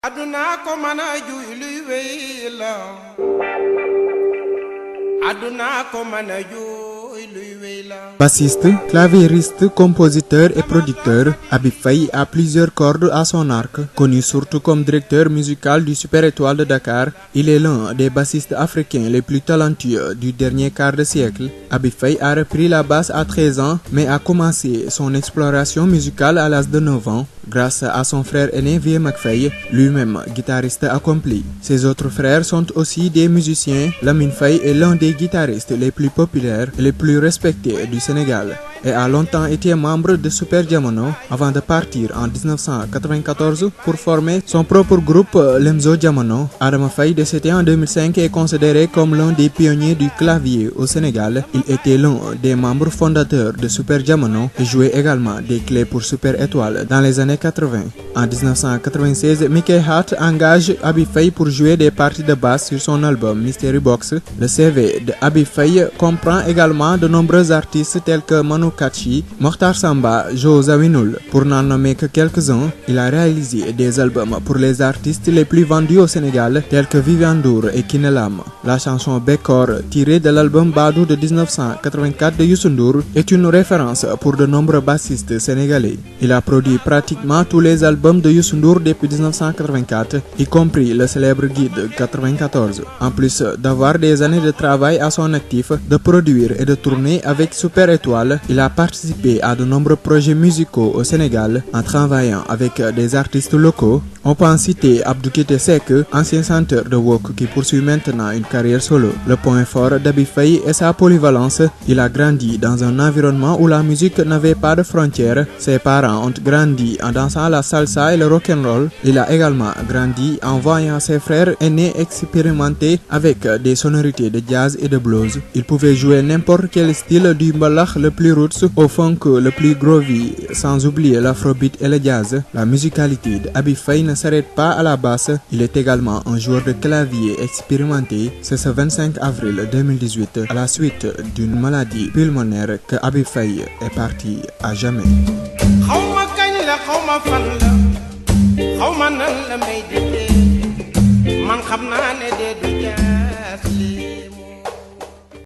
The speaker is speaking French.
aduna ko mana juy luy wey la aduna ko mana juy luy wey la. Bassiste, claviériste, compositeur et producteur, Habib Faye a plusieurs cordes à son arc. Connu surtout comme directeur musical du Super Étoile de Dakar, il est l'un des bassistes africains les plus talentueux du dernier quart de siècle. Habib Faye a repris la basse à 13 ans, mais a commencé son exploration musicale à l'âge de 9 ans, grâce à son frère aîné Vieux McFaye, lui-même guitariste accompli. Ses autres frères sont aussi des musiciens. Lamine Faye est l'un des guitaristes les plus populaires et les plus respectés du Sénégal et a longtemps été membre de Super Diamono avant de partir en 1994 pour former son propre groupe Lemzo Diamono. Adama Faye, décédé en 2005, est considéré comme l'un des pionniers du clavier au Sénégal. Il était l'un des membres fondateurs de Super Diamono et jouait également des clés pour Super Étoile dans les années 80. En 1996, Mickey Hart engage Habib Faye pour jouer des parties de basse sur son album Mystery Box. Le CV de Habib Faye comprend également de nombreux artistes tels que Manu Katchi, Mokhtar Samba, Joe Zawinul. Pour n'en nommer que quelques-uns, il a réalisé des albums pour les artistes les plus vendus au Sénégal tels que Viviane Ndour et Kiné Lam. La chanson Bekor, tirée de l'album Badou de 1984 de Youssou Ndour, est une référence pour de nombreux bassistes sénégalais. Il a produit pratiquement tous les albums de Youssou Ndour depuis 1984, y compris le célèbre Guide 94. En plus d'avoir des années de travail à son actif, de produire et de tourner avec Super Étoile, il a participé à de nombreux projets musicaux au Sénégal en travaillant avec des artistes locaux. On peut en citer Abdou Kité Seck, ancien chanteur de Wok qui poursuit maintenant une carrière solo. Le point fort d'Habib Faye est sa polyvalence. Il a grandi dans un environnement où la musique n'avait pas de frontières. Ses parents ont grandi en dansant la salsa et le rock'n'roll. Il a également grandi en voyant ses frères aînés expérimenter avec des sonorités de jazz et de blues. Il pouvait jouer n'importe quel style, du mbalax le plus roots au funk le plus groovy, sans oublier l'afrobeat et le jazz. La musicalité de Habib Faye ne s'arrête pas à la basse. Il est également un joueur de clavier expérimenté. C'est ce 25 avril 2018, à la suite d'une maladie pulmonaire, que Habib Faye est parti à jamais. Man xam naa ne de du jaas li